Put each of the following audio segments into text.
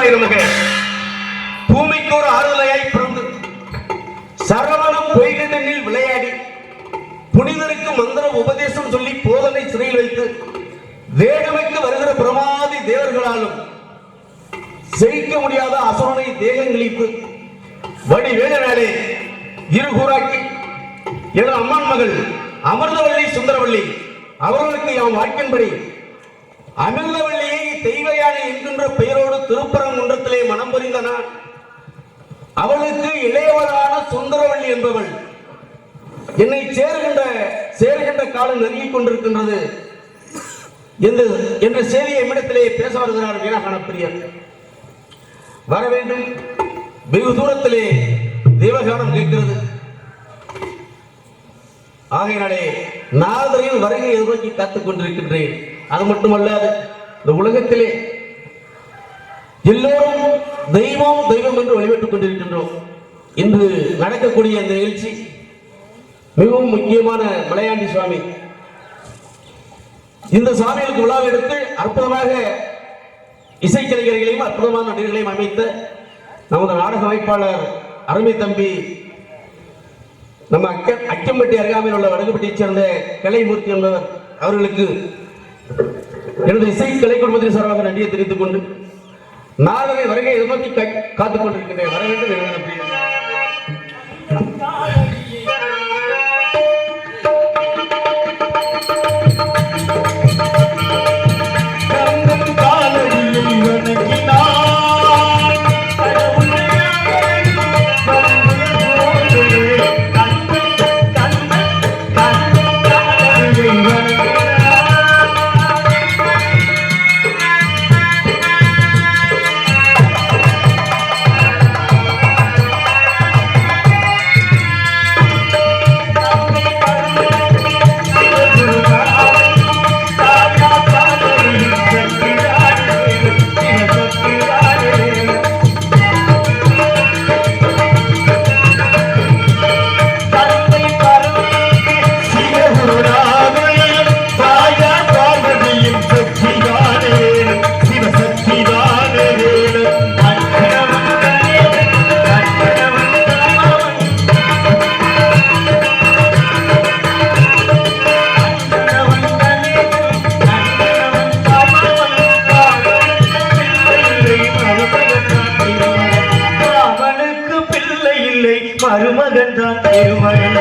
நமச்சிவாய நமக. பூமிக்கு ஒரு ஆறுதலையாய் பிறந்து சரவணம் பொய்கடனில் விளையாடி புனிதருக்கு மந்திர உபதேசம் சொல்லி போதனை சிறையில் வைத்து வேகமைக்கு வருகிற பிரமாதி தேவர்களாலும் ஜெயிக்க முடியாத அசுரனை தேகங்களிப்பு வடிவேலனாலே இருகூராக்கி எனது அம்மான் மகள் அமிர்தவள்ளி சுந்தரவள்ளி அவர்களுக்கு என் வாக்கின்படி அமிர்தவள்ளியை தெய்வயானை என்கின்ற பெயரோடு திருப்பரங்குன்றத்திலே மனம் புரிந்த நான் அவளுக்கு இளையவளான சுந்தரவள்ளி என்பவள் என்னை சேருகின்ற காலம் நெருங்கிக் கொண்டிருக்கின்றது என்ற செய்தியை என்னிடத்திலே பேச வருகிறார் வீணகான பிரியர். வர வேண்டும். வெகு தூரத்திலே தேவகானம் கேட்கிறது. ஆகையினாலே நாதரின் வருகை எதிர்நோக்கி காத்துக் கொண்டிருக்கின்றேன். அது மட்டுமல்லாது இந்த உலகத்திலே எல்லோரும் தெய்வம் தெய்வம் என்று வழிபட்டுக் கொண்டிருக்கின்றோம். இன்று நடக்கக்கூடிய இந்த நிகழ்ச்சி மிகவும் முக்கியமான மலையாண்டி சுவாமி. இந்த சுவாமிகளுக்கு விழாவை எடுத்து அற்புதமாக இசைக்கலைஞர்களையும் அற்புதமான நடிகர்களையும் அமைத்த நமது நாடக அமைப்பாளர் அருமை தம்பி நம்ம அக்கம்பட்டி அருகாமையில் உள்ள வடகுப்பட்டியைச் சேர்ந்த கலைமூர்த்தி என்பவர் அவர்களுக்கு எனது இசை கலை குடும்பத்தின் சார்பாக நன்றியை தெரிவித்துக் கொண்டு நாளை வருகை எதிர்நோக்கி காத்துக் கொண்டிருக்கின்றேன். வர வேண்டும் என மருமகன் தான் திருமகன்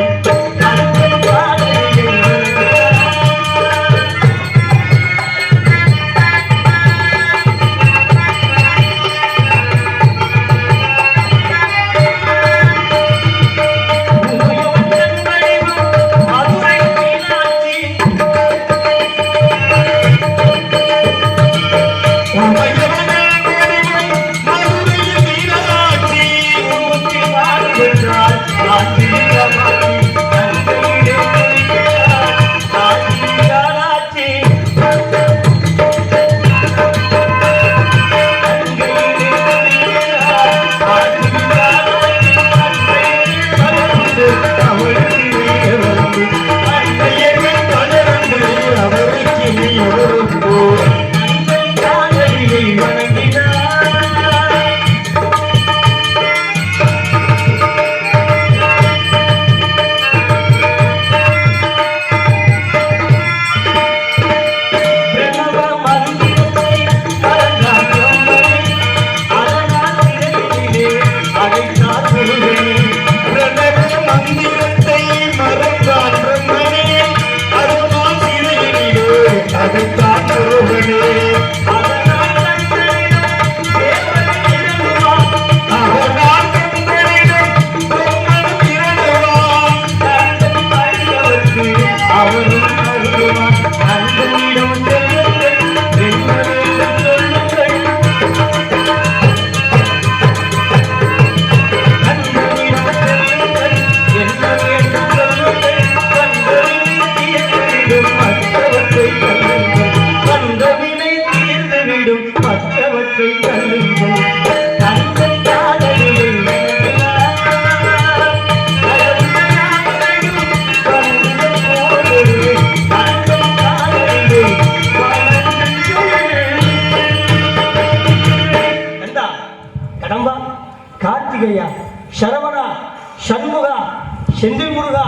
செந்தில் முருகா,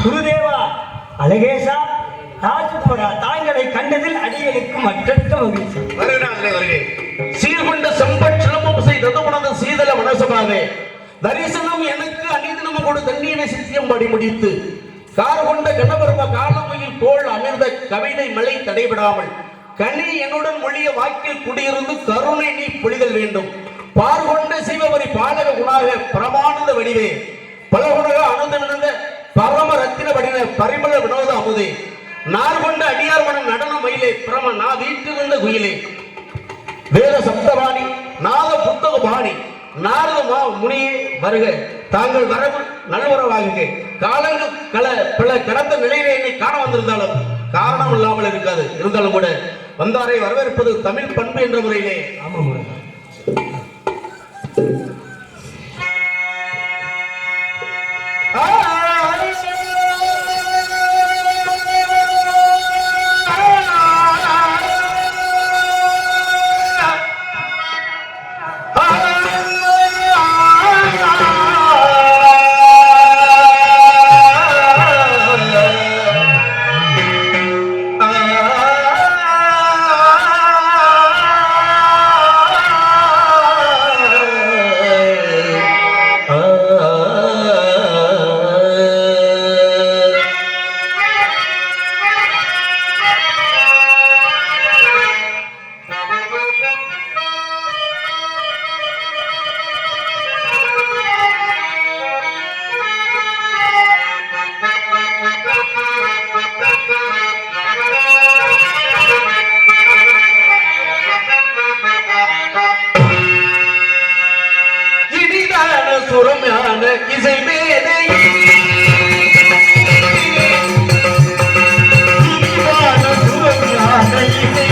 குருதேவா, அழகேசா, ராஜகுமாரா, தாங்களை கண்டதில் அடியனுக்கு மற்றற்ற மகிழ்ச்சி. சீர்கொண்ட செம்பட் சிலம்பம் செய்தது உனது சீதள மனசமாவே தரிசனம் எனக்கு அநீதினம் கொடு தண்ணீரை சித்தியம் படி முடித்து கார் கொண்ட கணபர்ம காலமையில் போல் அமிர்த கவிதை மழை தடைபடாமல் கனி என்னுடன் மொழிய வாக்கில் குடியிருந்து கருணை நீ பொழிதல் வேண்டும். பார்கொண்ட சிவபரி பாலக குணாக பிரமானந்த வடிவே பலகுணக அனுந்த பரம ரத்தின வடிவ பரிமள வினோத அமுதே நார் கொண்ட அடியார் மனம் நடன மயிலே பிரம நா வீட்டிலிருந்த குயிலே வேத சப்தபாணி நாத புத்தக பாணி நாரத முனியே வருக. தாங்கள் வரவு நல்வரவாகுங்க. காலங்கள் பல கடந்த நிலையிலே என்னை காண வந்திருந்தாலும் காரணம் இல்லாமல் இருக்காது. இருந்தாலும் கூட வந்தாரை வரவேற்பது தமிழ் பண்பு என்ற முறையிலே சுரமான இசை மேதை சுரமான இசை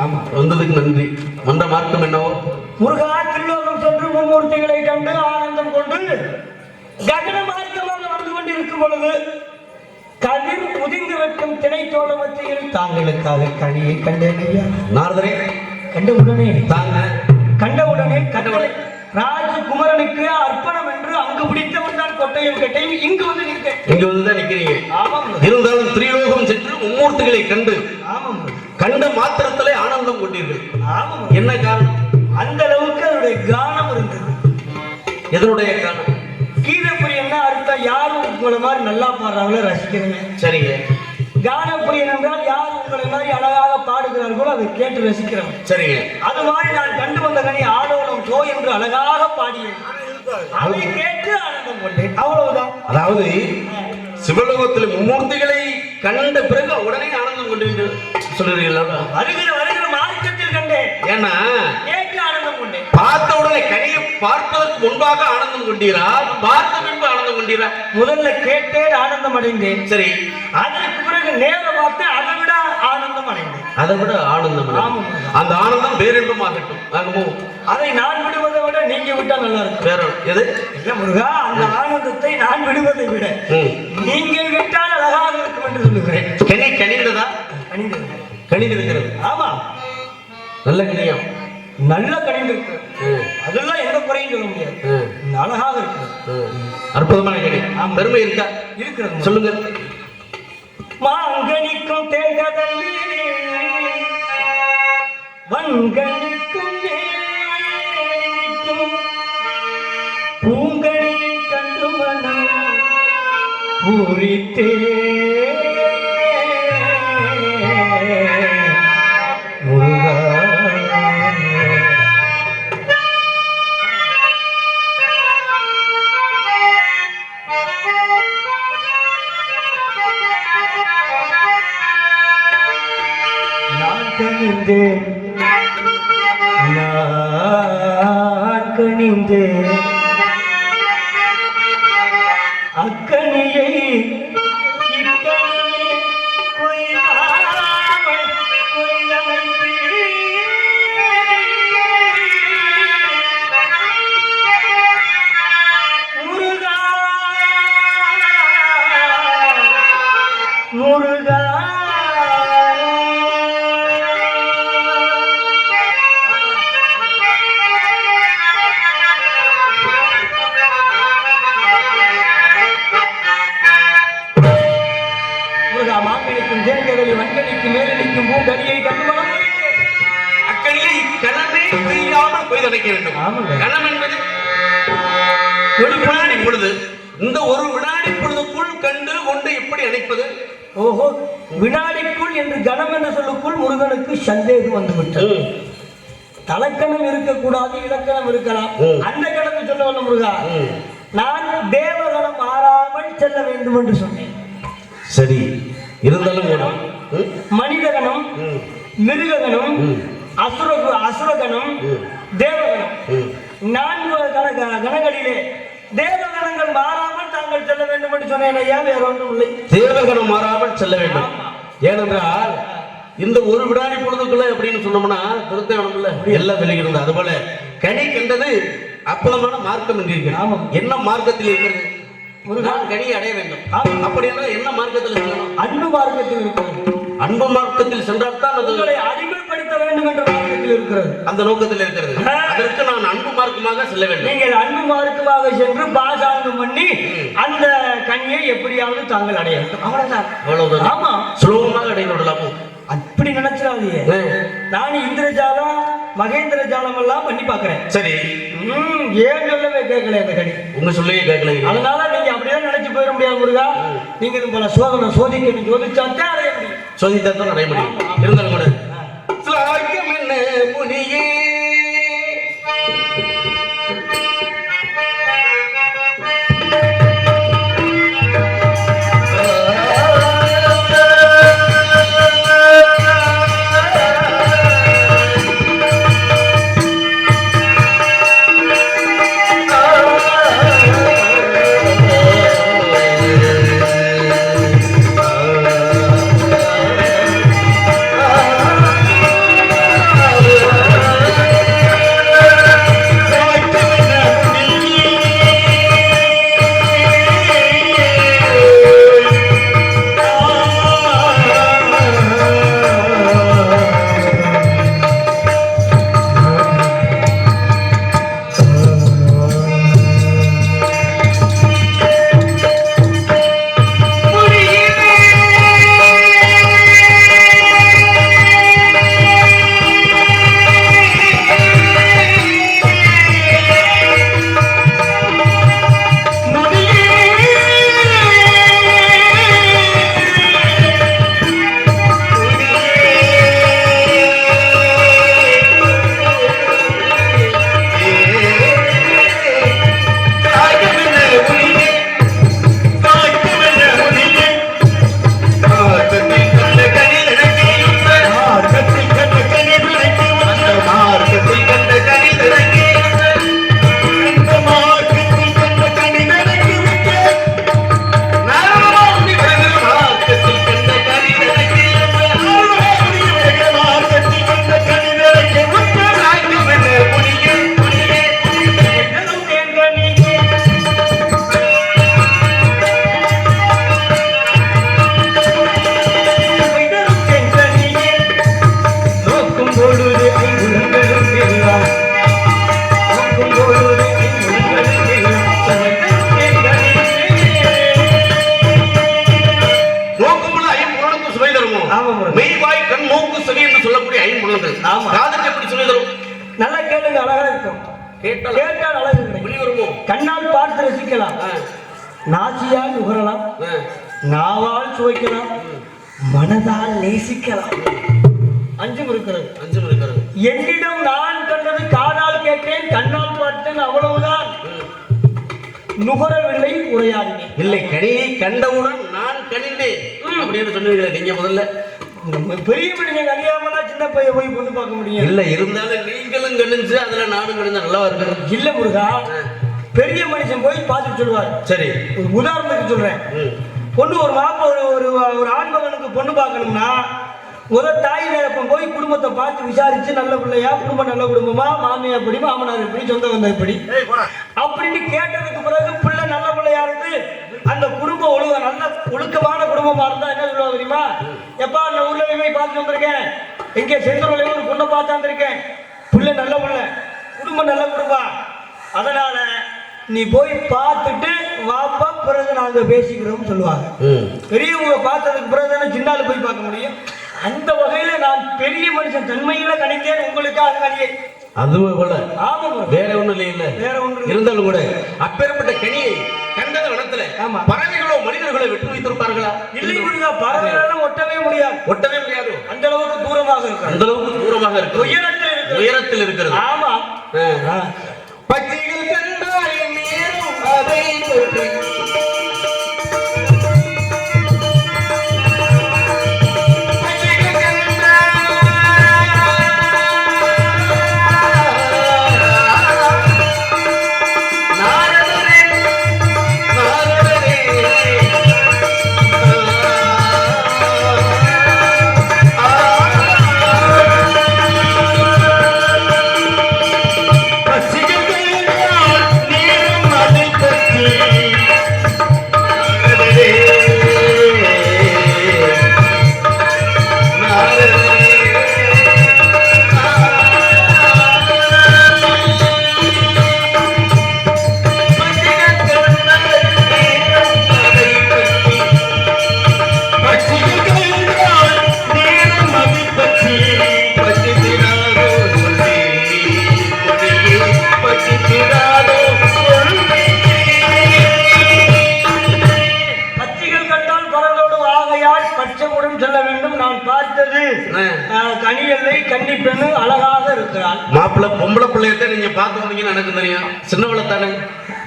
ஆமா. வந்ததுக்கு நன்றி. வந்த மார்க்கம் என்னவோ? முருகா திருலோகம் சென்று மும்மூர்த்திகளை கண்டு ஆனந்தம் கொண்டு ககன மார்க்கமாக வந்து கொண்டிருக்கும் பொழுது கதிர் முதிர்ந்து வைக்கும் திணைத்தோள மத்தியில் தாங்களுக்காக கனியை கண்டேன் ஐயா. நாரதரே, கண்டவுடனே தாங்க கண்டவுடனே கண்டவுடனே ராஜகுமரனுக்கு அர்ப்பணம் என்று அங்கு பிடித்தவன் தான் கொட்டையும் கட்டையும் இங்கு வந்து நிற்கிறேன். இங்க வந்துதான் நிக்கிறீங்க. ஆமாம். இருந்தாலும் திரிலோகம் சென்று மும்மூர்த்திகளை கண்டு ஆமாம். கண்ட மாத்திரத்திலே ஆனந்தம் கொண்டீர்கள். ஆமாம். என்ன காரணம்? அந்த அளவுக்கு அதனுடைய கானம் இருந்தது. எதனுடைய காரணம்? கீதப்பிரியன்னா அர்த்தம் யாரும் உங்களை மாதிரி நல்லா பாடுறாங்களோ ரசிக்கிறீங்க. சரிங்க. கானப்பிரியன் என்றால் யார் உங்களை மாதிரி அழகாக பாடுகிறார்களோ அதை கேட்டு ரசிக்கிறவன். சரிங்க. அது மாதிரி நான் கண்டு வந்த கனி ஆடோலம் சோ என்று அழகாக பாடியேன். அதை கேட்டு ஆனந்தம் கொண்டேன். அவ்வளவுதான். அதாவது சிவலோகத்தில் மும்மூர்த்திகளை கண்ட பிறகு உடனே ஆனந்தம் கொண்டு சொல்றீங்களா? வருகிற வருகிற மார்க்கத்தில் கண்டேன். ஏன்னா கேட்டு ஆனந்தம் கொண்டேன். பார்த்த உடனே கனியை பார்ப்பதற்கு முன்பாக ஆனந்தம் கொண்டீரா, பார்த்த பின்பு ஆனந்தம் கொண்டீரா? முதல்ல கேட்டேன், ஆனந்தம் அடைந்தேன். சரி. அதற்கு பிறகு நேரம் பார்த்து அதை விட ஆனந்தம் அடைந்தேன். அதை விட ஆனந்தம். ஆமாம். அந்த ஆனந்தம் வேறென்பமாகட்டும். ஆகமோ அதை நான் விடுவதை விட நீங்க விட்டா நல்லா இருக்கும். வேற எது? இல்ல முருகா, அந்த ஆனந்தத்தை நான் விடுவதை விட நீங்கள் விட்டால் அழகாக இருக்கும் என்று சொல்லுகிறேன். கனி கனிந்ததா? கனிந்தது. கனிந்திருக்கிறது. ஆமா. நல்ல கனியம். நல்ல கனிந்திருக்கு. அதெல்லாம் எந்த குறையும் சொல்ல முடியாது. அழகாக இருக்கு. அற்புதமான கனி. பெருமை இருக்கா? இருக்கிறது. சொல்லுங்க. மாங்கனிக்கும் தேங்கதல்லி வன்கனிக்கும் பூங்கனி கண்டு மனம் பூரித்தே முருகா. நான் கணிந்தேன், நான் கணிந்தேன் அக்கனியை இக்கனியை கொய்யாமல் கொய்தமைத்தீர். முருகா முருகா மாங்கனிக்கும் தேர்ந்தவரை வன்கனிக்கு மேலடிக்கும் பூங்கனியை கண்டுமணம் அக்கனியை கனவே கொய்யாமல் கொய்தடைக்க வேண்டும். கனம் என்பது ஒரு வினாடி பொழுது. இந்த ஒரு வினாடி பொழுதுக்குள் கண்டு கொண்டு எப்படி அணைப்பது? ஓஹோ, வினாடிக்குள் என்று கணம் என்ற சொல்லுக்குள் முருகனுக்கு சந்தேகம் வந்துவிட்டது. தலக்கணம் இருக்கக்கூடாது, இலக்கணம் இருக்கலாம். அந்த கணத்தை சொல்ல வல்ல முருகா, நான் தேவகணம் மாறாமல் செல்ல வேண்டும் என்று சொன்னேன். சரி, இருந்தாலும் மனிதகணம், மிருககணம், அசுரகணம், தேவகணம், 4 கணங்களிலே தேவகணங்கள் மாறாமல் தாங்கள் செல்ல வேண்டும் என்று சொன்னேன் ஐயா. வேற ஒன்றும் இல்லை. தேவகணம் மாறாமல் செல்ல வேண்டும். ஏனென்றால் இந்த ஒரு வினாடி பொழுதுக்குள்ள அப்படின்னு சொன்னோம்னா திருத்தேவனம்ல எல்லாம் விலகிருந்தது. அதுபோல கனி கண்டது அப்பளமான மார்க்கம் என்கிறீர்கள். என்ன மார்க்கத்தில் இருக்கிறது? நான் கனியை அடைய வேண்டும். அப்படின்னா என்ன மார்க்கத்தில் செல்லணும்? அன்பு மார்க்கத்தில் இருக்கிறது. அன்பு மார்க்கத்தில் சென்றால்தான் உங்களை அடிமைப்படுத்த வேண்டும் என்ற மார்க்கத்தில் இருக்கிறது. அந்த நோக்கத்தில் இருக்கிறது. அதற்கு நான் அன்பு மார்க்கமாக செல்ல வேண்டும். நீங்கள் அன்பு மார்க்கமாக சென்று பாசாங்கம் பண்ணி அந்த கனியை எப்படியாவது தாங்கள் அடைய வேண்டும். அவ்வளவுதான். அவ்வளவுதான். ஆமா, சுலபமாக அடைய விடலாமோ? அப்படி நினைச்சிடாதீங்க. நான் இந்திரஜாலம் மகேந்திர ஜாலம் எல்லாம் பண்ணி பாக்குறேன். சரி. ஏன் சொல்லவே கேட்கல அந்த கனி. உங்க சொல்லவே கேட்கல. அதனால நீங்க அப்படியே நினைச்சு போயிட முடியாது முருகா. நீங்க பல சோதனை சோதிக்க சோதிச்சாத்தான் அடைய முடியும். சோதித்தான் அடைய முடியும். இருந்தாலும் கூட ஸ்லாக்கியம் என்ன முனியே அழகா இருக்கும், கேட்டால் கேட்டால் அழகு கிடைக்கும். வெளி வருமோ? கண்ணால் பார்த்து ரசிக்கலாம், நாசியால் நுகரலாம், நாவால் சுவைக்கலாம், மனதால் நேசிக்கலாம். அஞ்சும் இருக்கிறது. அஞ்சும் இருக்கிறது. என்னிடம் நான் கண்டது காதால் கேட்டேன், கண்ணால் பார்த்தேன், அவ்வளவுதான். நுகரவில்லை, உரையாடினேன். இல்லை, கனியை கண்டவுடன் நான் கனிந்தேன் அப்படின்னு சொன்னீங்களே நீங்க முதல்ல. பெரிய மனிதன் அறியாமலா சின்ன பையன் போய் பொண்ணு பார்க்க முடியும்? இல்ல, இருந்தாலும் நீங்களும் கணிஞ்சு அதுல நானும் கணிஞ்சா நல்லா இருக்கு. இல்ல முருகா, பெரிய மனுஷன் போய் பார்த்துட்டு சொல்லுவார். சரி, ஒரு உதாரணத்துக்கு சொல்றேன். பொண்ணு ஒரு ஒரு ஆண் மகனுக்கு பொண்ணு பார்க்கணும்னா முதல் தாய் நேரப்பன் போய் குடும்பத்தை பார்த்து விசாரிச்சு நல்ல பிள்ளையா, குடும்பம் நல்ல குடும்பமா, மாமியா எப்படி, மாமனார் எப்படி, சொந்த வந்த எப்படி அப்படின்னு கேட்டதுக்கு பிறகு பிள்ளை நல்ல பிள்ளையா இருந்து அந்த குடும்பம் நல்ல ஒழுக்கமான குடும்பமா இருந்தா என்ன சொல்லுவாங்க தெரியுமா? எப்பா அந்த ஊர்ல போய் பார்த்து வந்திருக்கேன், எங்க செந்தூர்ல ஒரு பொண்ணை பார்த்து வந்திருக்கேன், பிள்ளை நல்ல பிள்ளை, குடும்பம் நல்ல குடும்பம், அதனால நீ போய் பார்த்துட்டு வாப்பா, பிறகு நாங்க பேசிக்கிறோம் சொல்லுவாங்க. பெரியவங்க பார்த்ததுக்கு பிறகு தானே சின்னால போய் பார்க்க முடியும். அந்த வகையில நான் பெரிய மனுஷன் தன்மையில கணித்தேன் உங்களுக்காக கனியை. அதுவும் போல ஆமா, வேற ஒண்ணும் இல்லை. வேற ஒன்று இருந்தாலும் கூட அப்பேற்பட்ட கனியை கண்டத வனத்துல பறவைகளோ மனிதர்களோ விட்டு வைத்திருப்பார்களா? இல்லை முருகா, பறவைகளெல்லாம் ஒட்டவே முடியாது. ஒட்டவே முடியாது. அந்த அளவுக்கு தூரமாக இருக்கு. அந்த அளவுக்கு தூரமாக இருக்கு. உயரத்தில் இருக்கிறது. ஆமா. பச்சைகள் கண்டாய் நேரும் அதை பற்றி மாப்பிள்ள பொம்பளை பிள்ளையத்தை நீங்க பார்த்து வந்தீங்கன்னு எனக்கு தெரியும். சின்னவளை தானே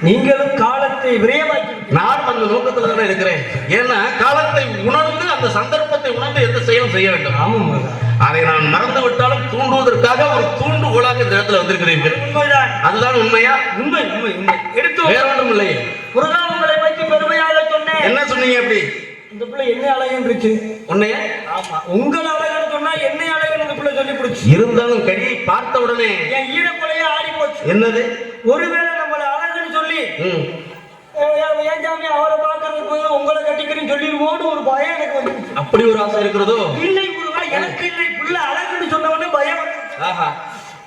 நீங்களும் காலத்தை விரயமாக்கி. நான் அந்த நோக்கத்துல தானே இருக்கிறேன். ஏன்னா காலத்தை உணர்ந்து அந்த சந்தர்ப்பத்தை உணர்ந்து எந்த செயலும் செய்ய வேண்டும். ஆமாம், அதை நான் மறந்து விட்டாலும் தூண்டுவதற்காக ஒரு தூண்டுகோலாக இந்த இடத்துல வந்திருக்கிறீர்கள். அதுதான் உண்மையா? உண்மை உண்மை உண்மை. எடுத்து வேற ஒன்றும் இல்லை. முருகா, உங்களை பற்றி பெருமையாக சொன்னேன். என்ன சொன்னீங்க? எப்படி இந்த பிள்ளை என்ன அழகுன்றுச்சு? உன்னைய? ஆமா, உங்கள் அழகுன்னு சொன்னா என்ன அழகுன்னு இந்த பிள்ளை சொல்லி பிடிச்சு. இருந்தாலும் கடியை பார்த்த உடனே என் ஈரக்குலையே ஆடி போச்சு. என்னது? ஒருவேளை நம்மள அழகுன்னு சொல்லி ஏன் ஜாமி அவரை பார்க்கறதுக்கு போய் உங்களை கட்டிக்கிறேன்னு சொல்லிடுவோன்னு ஒரு பயம் எனக்கு வந்துருச்சு. அப்படி ஒரு ஆசை இருக்கிறதோ? இல்லை முருகா, எனக்கு இல்லை. பிள்ளை அழகுன்னு சொன்ன உடனே பயம் வந்துருச்சு. ஆஹா.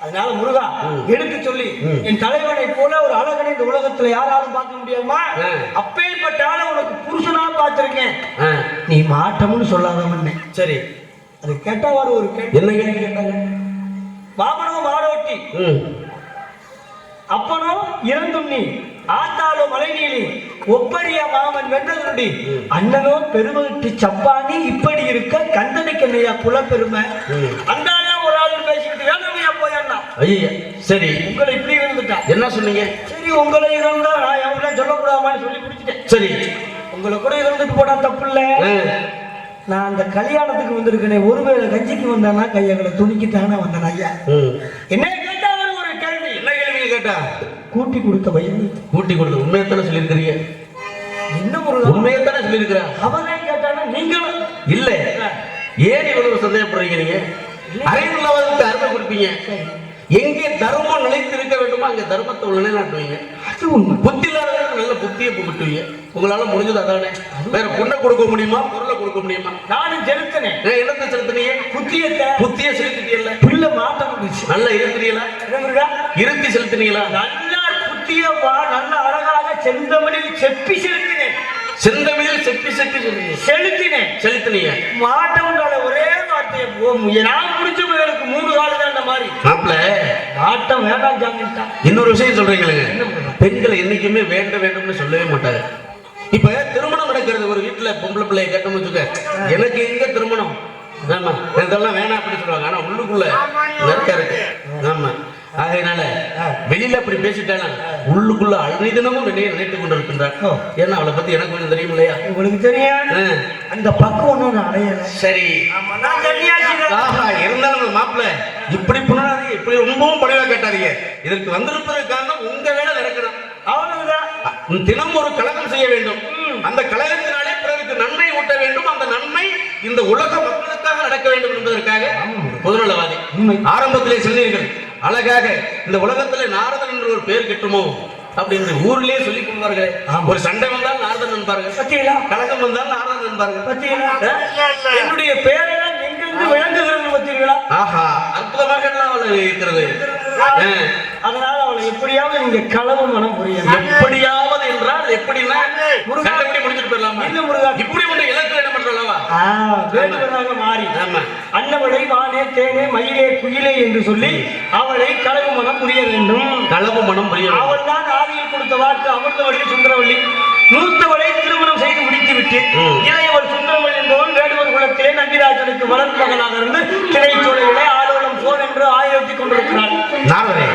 அதனால முருகா, எடுத்து சொல்லி என் தலைவனை போல ஒரு அழகனை இந்த உலகத்துல யாராலும் பார்க்க முடியாதுமா. அப்பேற்பட்ட ஆளை உனக்கு புருஷனா பார்த்திருக்கேன், நீ மாட்டம்னு சொல்லாதவன். சரி, அது கேட்டவாறு ஒரு கேள்வி. என்ன கேள்வி கேட்டாங்க? பாபனோ மாடோட்டி, அப்பனோ இறந்துண்ணி, ஆத்தாளோ மலைநீலி, ஒப்பரிய மாமன் வென்றதுண்டி, அண்ணனோ பெருமகிட்டு சப்பானி, இப்படி இருக்க கந்தனுக்கு என்னையா குலப்பெருமை. அந்த ஒரு ஆள் பேசிக்கிட்டு வேணுமையா போயாண்ணா. ஐயா, சரி, உங்களை இப்படி இருந்துட்டா என்ன சொன்னீங்க? சரி, உங்களை இருந்தா நான் எவ்வளவு சொல்லக்கூடாமான்னு சொல்லி பிடிச்சிட்டேன். சரி, உங்களை கூட இருந்துட்டு போட்டா தப்பு இல்ல. நான் அந்த கல்யாணத்துக்கு வந்திருக்கேன், ஒருவேளை கஞ்சிக்கு வந்தானா கையங்களை துணிக்கிட்டானா வந்தேன். ஐயா, என்ன கேட்டா ஒரு கேள்வி. என்ன கேள்வி கேட்டா? கூட்டி கொடுத்த பையன். கூட்டி கொடுத்த உண்மையத்தானே சொல்லியிருக்கிறீங்க? என்ன ஒரு உண்மையத்தானே சொல்லியிருக்கிறேன். அவனே கேட்டானா நீங்களும் இல்ல. ஏன் இவ்வளவு சந்தேகப்படுறீங்க? நீங்க அறிவுள்ளவர்களுக்கு அருமை கொடுப்பீங்க. எங்கே தர்மம் நிலைத்து இருக்க வேண்டுமோ அங்க தர்மத்தை நிலைநாட்டுவீங்க. அது உண்மை. புத்தி இல்லாதவர்களுக்கு நல்ல புத்தியை புகட்டுவீங்க. உங்களால முடிஞ்சது அதானே. வேற பொண்ணை கொடுக்க முடியுமா? பொருளை கொடுக்க முடியுமா? நானும் செலுத்தினேன். என்னத்தை செலுத்தினீங்க? புத்தியை செலுத்திட்டீங்கல்ல. புள்ள மாட்ட முடிச்சு. நல்லா இருந்தீங்களா? இருத்தி செலுத்தினீங்களா? நல்லா புத்திய நல்ல அழகாக செந்தமிழில் செப்பி செலுத்தினேன். செந்தமிழில் செப்பி செப்பி செலுத்தினீங்க. மாட்டவன்றால ஒரே வார்த்தையை நான் முடிச்சவங்களுக்கு 3 காலம் தான். அந்த மாதிரி மாப்பிள்ள ஆட்டம் வேண்டாம் ஜாமின்ட்டான். இன்னொரு விஷயம் சொல்றீங்களே, பெண்களை என்னைக்குமே வேண்ட வேண்டும்னு சொல்லவே மாட்டாங்க. இப்ப திருமணம் நடக்கிறது ஒரு வீட்டுல, பொம்பளை பிள்ளைய கட்டணும் வச்சுக்க, எனக்கு எங்க திருமணம், ஆமா இதெல்லாம் வேணாம் அப்படின்னு சொல்லுவாங்க. ஆனா உள்ளுக்குள்ள நிறைய இருக்கு. ஆமா, ஆகையினால வெளியில அப்படி பேசிட்டாலும் உள்ளுக்குள்ள அழுதினமும் வெளியே நினைத்துக் கொண்டிருக்கின்றார். ஏன்னா அவளை பத்தி எனக்கு கொஞ்சம் தெரியும் இல்லையா? உங்களுக்கு தெரியும், அந்த பக்கம் ஒண்ணு அடையல. சரி, இருந்தாலும் மாப்பிள்ள இப்படி பண்ணாதீங்க, இப்படி ரொம்பவும் பணிவா கேட்டாதீங்க. இதற்கு வந்திருப்பதற்காக உங்க வேலை நடக்கணும். அவ்வளவுதான். தினம் ஒரு கலகம் செய்ய வேண்டும். அந்த கலகத்தினாலே பிறருக்கு நன்மை ஊட்ட வேண்டும். அந்த நன்மை இந்த உலக மக்களுக்காக நடக்க வேண்டும் என்பதற்காக பொதுநலவாதி. ஆரம்பத்திலே சொன்னீர்கள் அழகாக, இந்த உலகத்திலே நாரதன் என்று ஒரு பேர் கிட்டுமோ அப்படின்னு ஊரிலே சொல்லிக் கொள்வார்களே. ஒரு சண்டை வந்தால் நாரதன் என்பார்கள், கலகம் வந்தால் நாரதன் என்பார்கள். என்னுடைய பேரெல்லாம் எங்கிருந்து விளங்குகிறது பார்த்தீர்களா? ஆஹா, அற்புதமாக அவள் இருக்கிறது. அதனால அவளை எப்படியாவது நீங்க களவு மனம் புரியும். எப்படியாவது என்றால் எப்படின்னா முடிஞ்சிட்டு போயிடலாமா? இல்ல முருகா, இப்படி ஒன்று இலக்கு என்ன பண்றவா வேண்டுவதாக மாறி அன்னவளை வானே தேனே மயிலே குயிலே என்று சொல்லி அவளை களவு மனம் புரிய வேண்டும். களவு மனம் புரிய. அவள் தான் ஆதியில் கொடுத்த வாக்கு அமிர்தவள்ளி சுந்தரவள்ளி. மூத்தவளை திருமணம் செய்து முடித்துவிட்டு இளையவள் சுந்தரவள்ளி என்பவள் வேடுவர் குலத்திலே நம்பிராஜனுக்கு வளர்ப்பு மகனாக இருந்து திரைச்சூழலிலே ஆலோலம் போர் என்று ஆயோசித்துக் கொண்டிருக்கிறார். நாரதரே,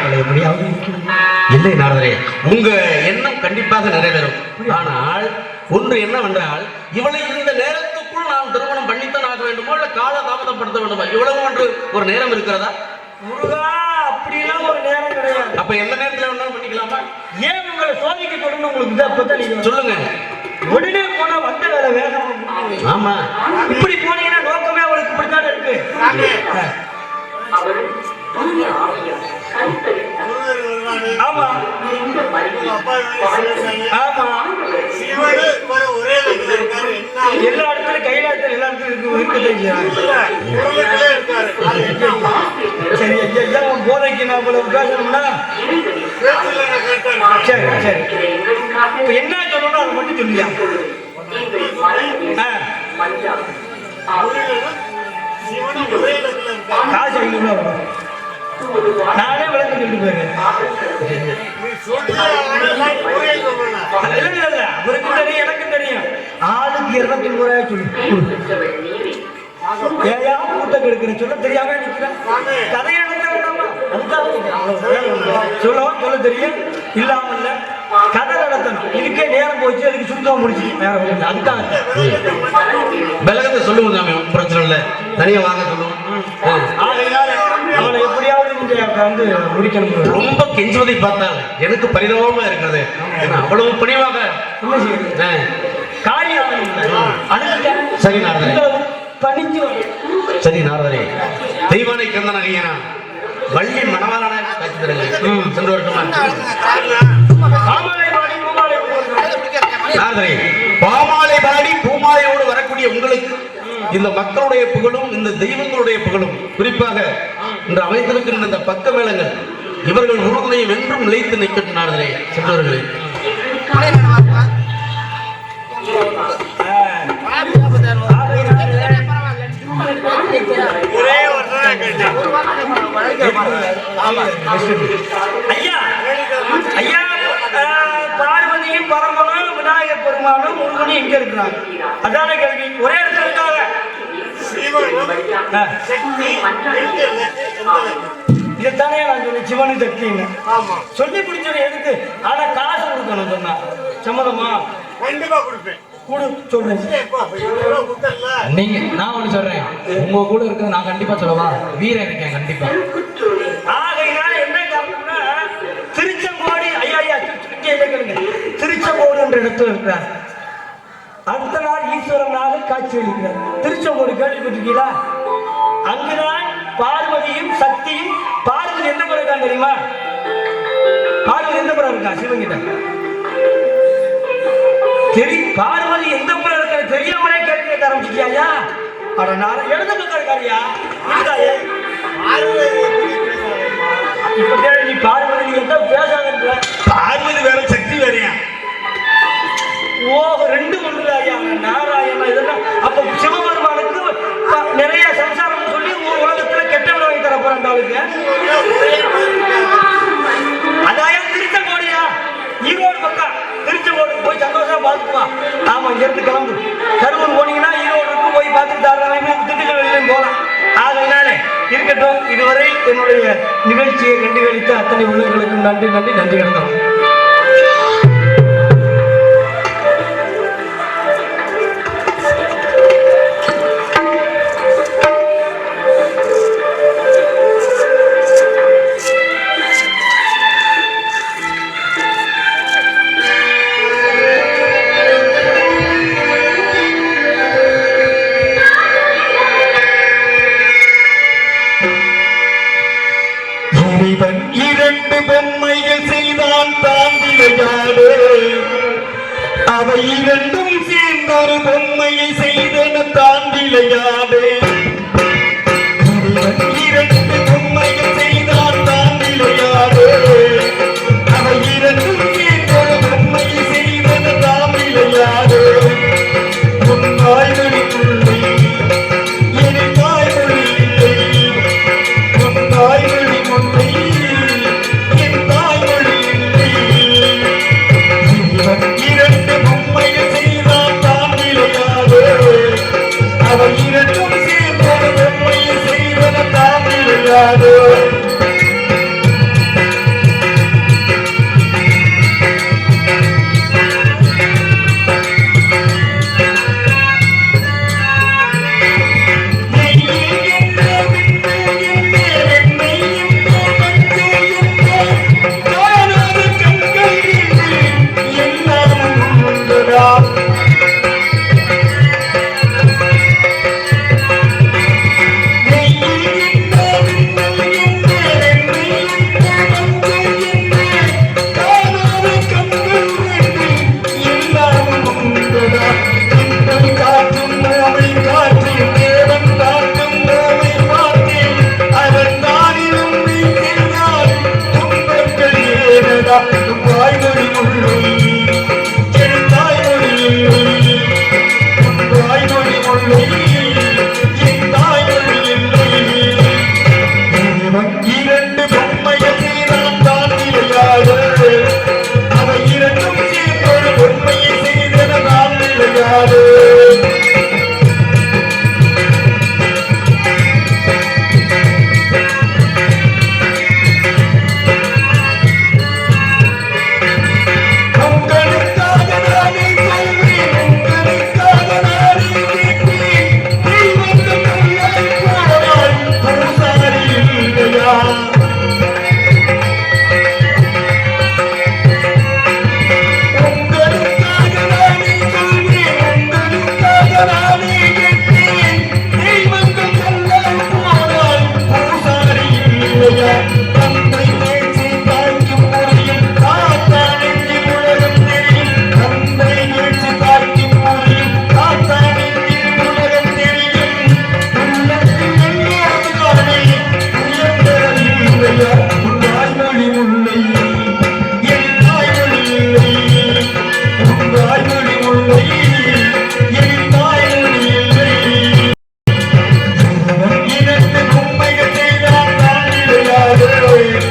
இல்லை நாரதரே, உங்க எண்ணம் கண்டிப்பாக நிறைவேறும். ஆனால் ஒன்று என்னவென்றால், இவளை இந்த நேரத்துக்குள் நாம் திருமணம் பண்ணித்தான் ஆக வேண்டுமோ இல்ல கால தாமதப்படுத்த வேண்டுமா? இவ்வளவு ஒன்று ஒரு நேரம் இருக்கிறதா? முருகா, அப்படிலாம் ஒரு நேரம் கிடையாது. அப்ப எந்த நேரத்துல வேணாலும் பண்ணிக்கலாமா? ஏன் உங்களை சோதிக்க தொடர்ந்து உங்களுக்கு அப்பதான் நீங்க சொல்லுங்க. உடனே போனா வந்த வேலை வேகம். ஆமா, இப்படி போனீங்கன்னா நோக்கமே அவளுக்கு இப்படித்தான் இருக்கு. ஆமா ஆமா, எல்லா இடத்துலயும் கைலாயத்தில் எல்லா இடத்துலயும் சரி, போதைக்கு நான் பேசணும்னா சரி சரி, இப்ப என்ன சொல்லணும் அதை மட்டும் சொல்லியா? காசு 500 ரூபா வரும். நானே விளக்கு சொல்லிட்டு போயிருக்கேன். இல்ல, அவருக்கு தெரியும், எனக்கு தெரியும். ஆளுக்கு 250 ரூபாய் சொல்லு. ஏயா கூட்டம் கெடுக்கிற சொல்ல தெரியாம நிக்கிறேன். கதையை எழுத வேண்டாமா? சொல்ல தெரியும் இல்லாம இல்ல, கதை நடத்தணும். இதுக்கே நேரம் போச்சு, அதுக்கு சுத்தம் முடிச்சு நேரம். அதுக்காக விலகத்தை சொல்லுவோம், பிரச்சனை இல்லை, தனியா வாங்க சொல்லுவோம். அவனை எப்படியாவது வந்து முடிக்கணும். ரொம்ப கெஞ்சுவதை பார்த்தால் எனக்கு பரிதாபமா இருக்கிறது. அவ்வளவு பணிவாக காரியம். சரி நாரதரே, பணிஞ்சு. சரி நாரதரே, தெய்வானை கந்தன் ஐயனா வள்ளி மணவாளன காட்சி தருங்க. சென்று வரட்டுமா? நாரதரே, பாமாலை பாடி பூமாலையோடு வரக்கூடிய உங்களுக்கு இந்த மக்களுடைய புகழும் இந்த தெய்வங்களுடைய புகழும், குறிப்பாக இன்று அமைந்திருக்கின்ற இந்த பக்க மேளங்கள், இவர்கள் உறுதுணையை வென்றும் நிலைத்து நிற்கட்டும். நாரதரே, சென்றவர்களே ஐயா, பார்வதியும் பரமனும் விநாயகர் பெருமானும் முருகனும் எங்க இருக்கிறாங்க? அதான கேள்வி. ஒரே இடத்துல இருக்காங்க. இதைத்தானே நான் சொன்னேன், சிவனு சக்தின்னு சொல்லி பிடிச்சது எதுக்கு? ஆனா காசு கொடுக்கணும் சொன்னா சம்மதமா? கண்டிப்பா கொடுப்பேன். நீங்க நான் ஒண்ணு சொல்றேன், உங்க கூட இருக்கிறது நான் கண்டிப்பா சொல்லவா? வீரன் இருக்கேன் கண்டிப்பா. ஆகையினால என்ன காரணம்னா, திருச்செங்கோடு ஐயா திருச்செங்கோடு என்ற இடத்துல இருக்கிறார். அடுத்த நாள் ஈஸ்வரனாக காட்சி அளிக்கிறார். திருச்செங்கோடு கேள்விப்பட்டிருக்கீங்களா? அங்குதான் பார்வதியும் சக்தியும். பார்வதி எந்த புறம் இருக்கா தெரியுமா? பார்வதி எந்த புறம் இருக்கா? சிவங்கிட்ட பார்வதி எந்த புறம் இருக்க தெரியாமலே கேள்வி கேட்க ஆரம்பிச்சிட்டியா? அட நான் எழுத இருக்காரியா? இப்ப கேள்வி, நீ பார்வதி நீ எந்த பேசாத? பார்வதி வேற சக்தி வேறையா? ஓ, ரெண்டு ஒன்று ஐயா. நாராயணா இதெல்லாம் அப்ப சிவபெருமானுக்கு நிறைய சம்சாரம் சொல்லி உலகத்துல கெட்ட விட வாங்கி தரப்போறாங்க. நிகழ்ச்சியை கண்டுகளித்த அத்தனை உள்ளங்களுக்கும் நன்றி நன்றி நன்றி கிடந்தோம். இறைவன் இரண்டு பொம்மைகள் செய்தான் தான் விளையாடு, அவை இரண்டும் சேர்ந்த ஒரு பொம்மையை செய்தன தான் விளையாடு. இறைவன் இரண்டு பொம்மைகள் செய்தான் தான் விளையாடு, அவை இரண்டும் சேர்ந்த ஒரு பொம்மையை செய்தன தான் விளையாடு. உன் தாய்மொழிக்குள்ளே என் தாய்மொழி இல்லை, உன் தாய்மொழி இரண்டு பொம்மைகள் செய்தான் தான் விளையாடு, அவர் இரண்டும் சேர்ந்த பொம்மையை செய்வன தான் விளையாடு. இரண்டு பொம்மைகள் செய்தான் தான் விளையாடு,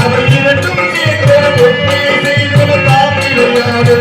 அவை இரண்டும் சேர்ந்த ஒரு பொம்மையை செய்தன தான் விளையாடு.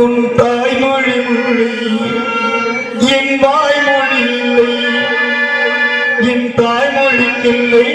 உன் தாய்மொழி மொழி என் வாய்மொழி இல்லை, என் தாய்மொழிக்கில்லை